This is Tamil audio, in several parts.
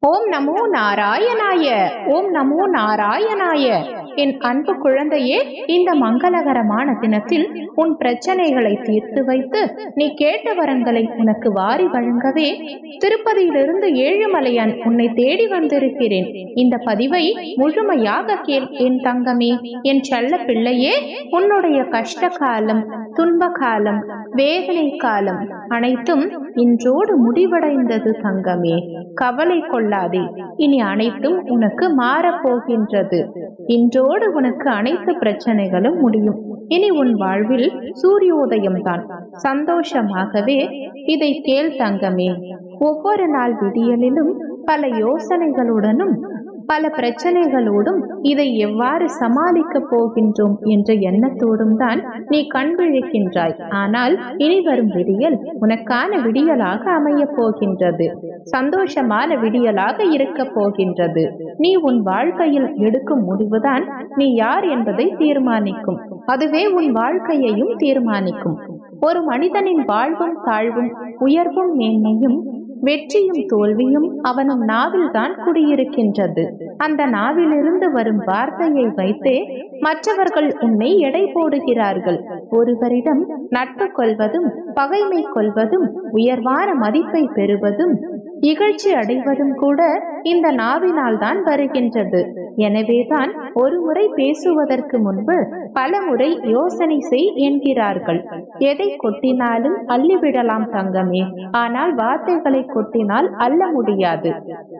ஓம் நமோ நாராயணாய. ஓம் நமோ நாராயணாய. என் அன்பு குழந்தையே, இந்த மங்களகரமான தினத்தில் உன் பிரச்சனைகளை தீர்த்து வைத்து நீ கேட்ட வரங்களை உனக்கு வாரி வழங்கவே திருப்பதியிலிருந்து ஏழுமலையான் உன்னை தேடி வந்திருக்கிறேன். இந்த பதிவை முழுமையாக கேள் என் தங்கமே, என் செல்ல பிள்ளையே. உன்னுடைய கஷ்ட காலம், துன்ப காலம், வேதனை காலம் அனைத்தும் இன்றோடு முடிவடைந்தது தங்கமே. கவலை கொள்ளாதே, இனி அனைத்தும் உனக்கு மாறப்போகின்றது. இன்றோடு உனக்கு அனைத்து பிரச்சனைகளும் முடியும். இனி உன் வாழ்வில் சூரியோதயம் தான். சந்தோஷமாகவே இதை கேள் தங்கமே. ஒவ்வொரு நாள் விடியலிலும் பல யோசனைகளுடனும் பல பிரச்சனைகளோடும் இதை எவ்வாறு சமாளிக்கப் போகின்றோம் என்ற எண்ணத்தோடும் தான் நீ கண் விழிக்கின்றாய். ஆனால் இனி வரும் விடியல் உனக்கான விடியலாக அமையப் போகின்றது. சந்தோஷமான விடியலாக இருக்க போகின்றது. நீ உன் வாழ்க்கையில் எடுக்கும் முடிவுதான் நீ யார் என்பதை தீர்மானிக்கும். அதுவே உன் வாழ்க்கையையும் தீர்மானிக்கும். ஒரு மனிதனின் வாழ்வும் தாழ்வும், உயர்வும் மேன்மையும், வெற்றியும் தோல்வியும் அவனும் நாவில் தான் குடியிருக்கின்றது. அந்த நாவிலிருந்து வரும் வார்த்தையை வைத்தே மற்றவர்கள் உன்னை எடை போடுகிறார்கள். ஒருவரிடம் நட்பு கொள்வதும் பகைமை கொள்வதும் உயர்வான மதிப்பை பெறுவதும் இகழ்ச்சி அடைவதும் கூட இந்த நாவினால் தான் வருகின்றது. எனவேதான் ஒரு முறை பேசுவதற்கு முன்பு பல முறை யோசனை செய் என்கிறார்கள். எதை கொட்டினாலும் அள்ளிவிடலாம் தங்கமே, ஆனால் வார்த்தைகளை கொட்டினால் அள்ள முடியாது.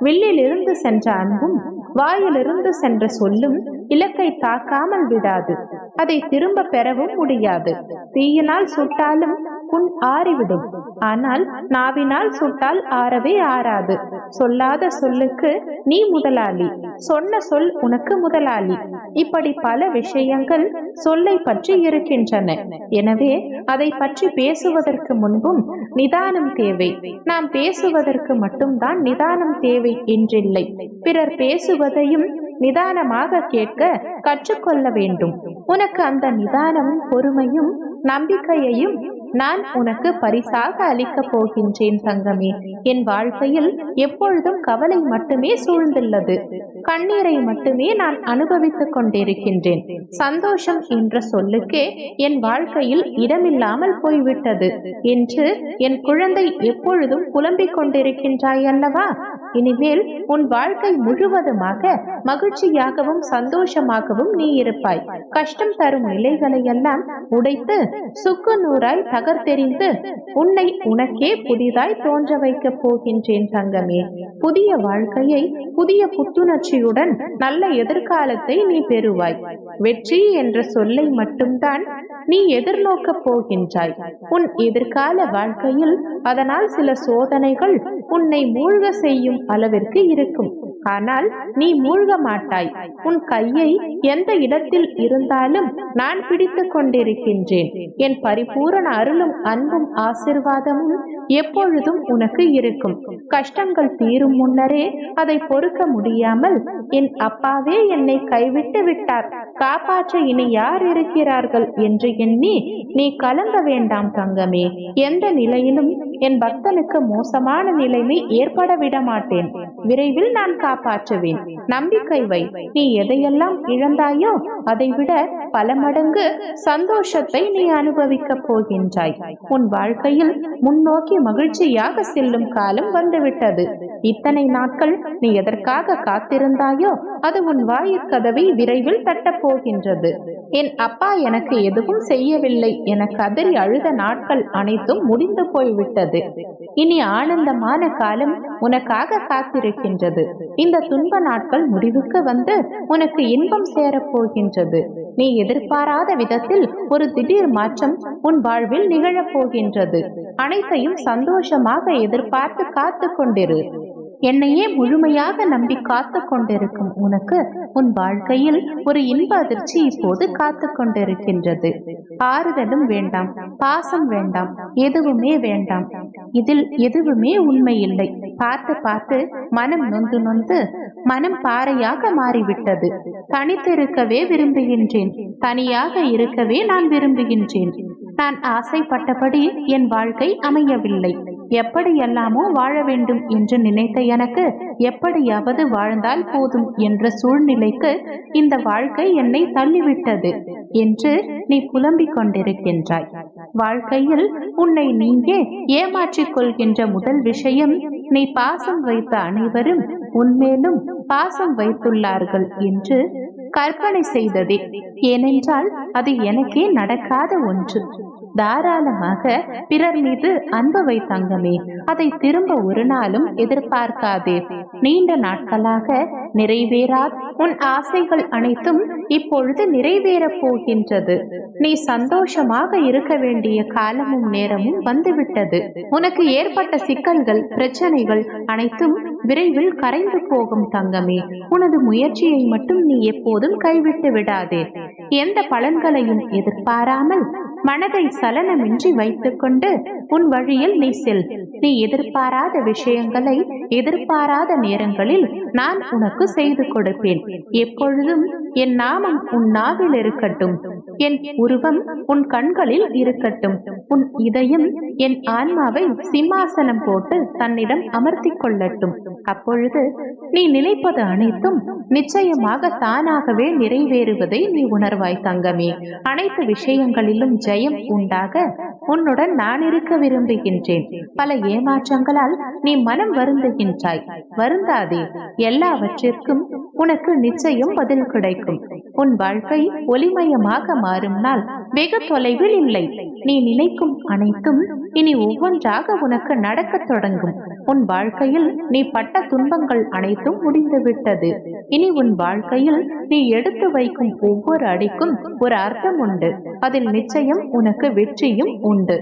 வில்லிலிருந்து சென்ற அன்பும் வாயிலிருந்து சென்ற சொல்லும் இலக்கை தாக்காமல் விடாது. அதை திரும்ப பெறவும் முடியாது. தீயினால் சுட்டாலும் புண் ஆறிவிடும், ஆனால் நாவினால் சுட்டால் ஆறவே ஆறாது. சொல்லாத சொல்லுக்கு நீ முதலாளி, சொன்ன சொல் உனக்கு முதலாளி. இப்படி பல விஷயங்கள் சொல்லை பற்றி இருக்கின்றன. எனவே அதை பற்றி பேசுவதற்கு முன்பும் நிதானம் தேவை. நாம் பேசுவதற்கு மட்டும்தான் நிதானம் தேவை என்றில்லை. பிறர் பேசுவதையும் நிதானமாக கேட்க கற்றுக்கொள்ள வேண்டும். உனக்கு அந்த நிதானமும் பொறுமையும் நம்பிக்கையையும் நான் உனக்கு பரிசாக அளிக்கப் போகின்றேன் தங்கமே. என் வாழ்க்கையில் எப்பொழுதும் கவலை மட்டுமே சூழ்ந்துள்ளது. கண்ணீரை மட்டுமே நான் அனுபவித்துக் கொண்டிருக்கின்றேன். சந்தோஷம் என்ற சொல்லுக்கே என் வாழ்க்கையில் இடமில்லாமல் போய்விட்டது என்று என் குழந்தை எப்பொழுதும் புலம்பிக் கொண்டிருக்கின்றாய் அல்லவா? இனிமேல் உன் வாழ்க்கை முழுவதுமாக மகிழ்ச்சியாகவும் சந்தோஷமாகவும் நீ இருப்பாய். கஷ்டம் தரும் நிலைகளை எல்லாம் உடைத்து சுக்கு நூறாய் தகர்த்தெறிந்து உன்னை உனக்கே புதிதாய் தோன்ற வைக்கப் போகின்றேன் தங்கமே. புதிய வாழ்க்கையை புதிய புத்துணர்ச்சியுடன் நல்ல எதிர்காலத்தை நீ பெறுவாய். வெற்றி என்ற சொல்லை மட்டும்தான் நீ எதிர்நோக்கப் போகின்றாய். உன் எதிர்கால வாழ்க்கையில் அதனால் சில சோதனைகள் உன்னை மூழ்க செய்யும் அளவிற்கு இருக்கும். ஆனால் நீ மூழ்க மாட்டாய். உன் கையை எந்த இடத்தில் இருந்தாலும் நான் பிடித்துக் கொண்டிருக்கின்றேன். என் பரிபூரண அருளும் அன்பும் ஆசிர்வாதமும் எப்பொழுதும் உனக்கு இருக்கும். கஷ்டங்கள் தீரும் முன்னரே அதை பொறுக்க முடியாமல் என் அப்பாவே என்னை கைவிட்டு விட்டார், காப்பாற்ற இனி யார் இருக்கிறார்கள் என்று எண்ணி நீ கலங்க வேண்டாம் தங்கமே. எந்த நிலையிலும் என் பக்தனுக்கு மோசமான நிலைமை ஏற்பட விட மாட்டேன். விரைவில் நான் காப்பாற்றுவேன். நம்பிக்கை வை. நீ எதையெல்லாம் இழந்தாயோ அதை விட பல மடங்கு சந்தோஷத்தை நீ அனுபவிக்க போகின்றாய். உன் வாழ்க்கையில் முன்னோக்கி மகிழ்ச்சியாக செல்லும் காலம் வந்துவிட்டது. இத்தனை நாட்கள் நீ எதற்காக காத்திருந்தாயோ அது உன் வாயிற்கதவை விரைவில் தட்டப் போகின்றது. என் அப்பா எனக்கு எதுவும் செய்யவில்லை என கதறி அழுத நாட்கள் அனைத்தும் முடிந்து போய்விட்டது. இனி ஆனந்தமான காலம் உனக்காக காத்திருக்கின்றது. இந்த துன்ப நாட்கள் முடிவுக்கு வந்து உனக்கு இன்பம் சேரப் போகின்றது. நீ எதிர்பாராத விதத்தில் ஒரு திடீர் மாற்றம் உன் வாழ்வில் நிகழப் போகின்றது. அனைத்தையும் சந்தோஷமாக எதிர்பார்த்து காத்து கொண்டிரு. என்னையே முழுமையாக நம்பி காத்து கொண்டிருக்கும் உனக்கு உன் வாழ்க்கையில் ஒரு இன்ப அதிர்ச்சி இப்போது காத்து கொண்டிருக்கின்றது. ஆறுதலும் வேண்டாம், பாசம் வேண்டாம், எதுவுமே வேண்டாம். இதில் எதுவுமே உண்மை இல்லை. பார்த்து பார்த்து மனம் நொந்து நொந்து மனம் பாறையாக மாறிவிட்டது. தனித்திருக்கவே விரும்புகின்றேன், தனியாக இருக்கவே நான் விரும்புகின்றேன். நான் ஆசைப்பட்டபடி என் வாழ்க்கை அமையவில்லை. எப்படியெல்லாமோ வாழ வேண்டும் என்று நினைத்த எனக்கு எப்படியாவது வாழ்ந்தால் போதும் என்ற சூழ்நிலைக்கு இந்த வாழ்க்கை என்னை தள்ளிவிட்டது என்று நீ புலம்பிக் கொண்டிருக்கின்றாய். வாழ்க்கையில் உன்னை நீங்கே ஏமாற்றிக் கொள்கின்ற முதல் விஷயம், நீ பாசம் வைத்த அனைவரும் உன்மேலும் பாசம் வைத்துள்ளார்கள் என்று கற்பனை செய்ததே. ஏனென்றால் அது எனக்கே நடக்காத ஒன்று. தாராளமாக பிறர் மீது அன்பு வை தங்கமே, அதை திரும்ப ஒரு நாளும் எதிர்பார்க்காதே. நீண்ட நாட்களாக நிறைவேறாத உன் ஆசைகள் அனைத்தும் இப்பொழுது நிறைவேறப் போகின்றது. நீ சந்தோஷமாக இருக்க வேண்டிய காலமும் நேரமும் வந்துவிட்டது. உனக்கு ஏற்பட்ட சிக்கல்கள், பிரச்சனைகள் அனைத்தும் விரைவில் கரைந்து போகும் தங்கமே. உனது முயற்சியை மட்டும் நீ எப்போதும் கைவிட்டு விடாதே. எந்த பலன்களையும் எதிர்பாராமல் மனதை சலனமின்றி வைத்துக்கொண்டு உன் வழியில் நீ செல். நீ எதிர்பாராத விஷயங்களை எதிர்பாராத நேரங்களில் நான் உனக்கு செய்து கொடுப்பேன். எப்பொழுதும் என் நாமம் உன் நாவில் இருக்கட்டும், என் உருவம் உன் கண்களில் இருக்கட்டும். உன் இதயம் என் ஆன்மாவை சிம்மாசனம் போட்டு தன்னிடம் அமர்த்தி கொள்ளட்டும். அப்பொழுது நீ நினைப்பது அனைத்தும் நிச்சயமாக தானாகவே நிறைவேறுவதை நீ உணர்வாய் தங்கமே. அனைத்து விஷயங்களிலும் ஜெயம் உண்டாக உன்னுடன் நான் இருக்க விரும்புகின்றேன். பல ஏமாற்றங்களால் நீ மனம் வருந்துகின்றாய். வருந்தாதே, எல்லாவற்றிற்கும் உனக்கு நிச்சயம் பதில் கிடைக்கும். உன் வாழ்க்கை ஒளிமயமாக மாறும் நாள் வெகு தொலைவில் இல்லை. நீ நினைக்கும் அனைத்தும் இனி ஒவ்வொன்றாக உனக்கு நடக்க தொடங்கும். உன் வாழ்க்கையில் நீ பட்ட துன்பங்கள் அனைத்தும் முடிந்துவிட்டது. இனி உன் வாழ்க்கையில் நீ எடுத்து வைக்கும் ஒவ்வொரு அடிக்கும் ஒரு அர்த்தம் உண்டு. அதில் நிச்சயம் உனக்கு வெற்றியும் உண்டு.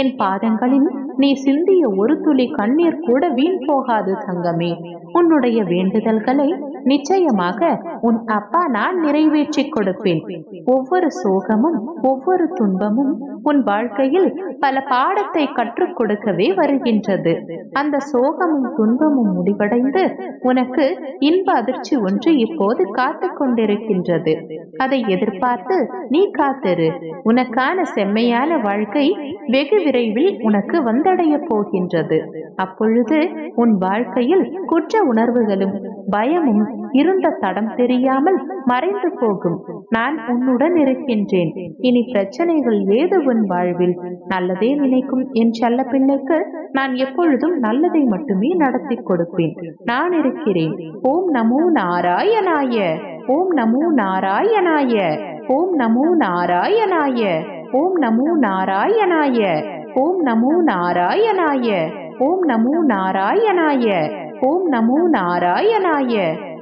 என் பாதங்களில் நீ சிந்திய ஒரு துளி கண்ணீர் கூட வீண் போகாது தங்கமே. உன்னுடைய வேண்டுதல்களை நிச்சயமாக உன் அப்பா நான் நிறைவேற்றி கொடுப்பேன். ஒவ்வொரு சோகமும் ஒவ்வொரு துன்பமும் உன் வாழ்க்கையில் பல பாடத்தை கற்றுக் கொடுக்கவே வருகின்றது. அந்த சோகமும் துன்பமும் முடிவடைந்து உனக்கு இன்ப அதிர்ச்சி ஒன்று இப்போது காத்து கொண்டிருக்கின்றது. அதை எதிர்பார்த்து நீ காத்திரு. உனக்கான செம்மையான வாழ்க்கை வெகு விரைவில் உனக்கு வந்தடைய போகின்றது. அப்பொழுது உன் வாழ்க்கையில் குற்ற உணர்வுகளும் பயமும் இருந்த தடம் தெரியாமல் மறைந்து போகும். நான் உன்னுடன் இருக்கின்றேன். இனி பிரச்சனைகள் ஏது உன் வாழ்வில்? நல்லதே நினைக்கும் என் செல்ல பிள்ளைக்கு நான் எப்பொழுதும் நல்லதை மட்டுமே நடத்தி கொடுப்பேன். நான் இருக்கிறேன். ஓம் நமோ நாராயணாய. ஓம் நமோ நாராயணாய. ஓம் நமோ நாராயணாய. ஓம் நமோ நாராயணாய. ஓம் நமோ நாராயணாய. ஓம் நமோ நாராயணாய. ஓம் நமோ நாராயணாய.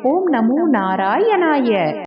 ஓம் நமோ நாராயணாய.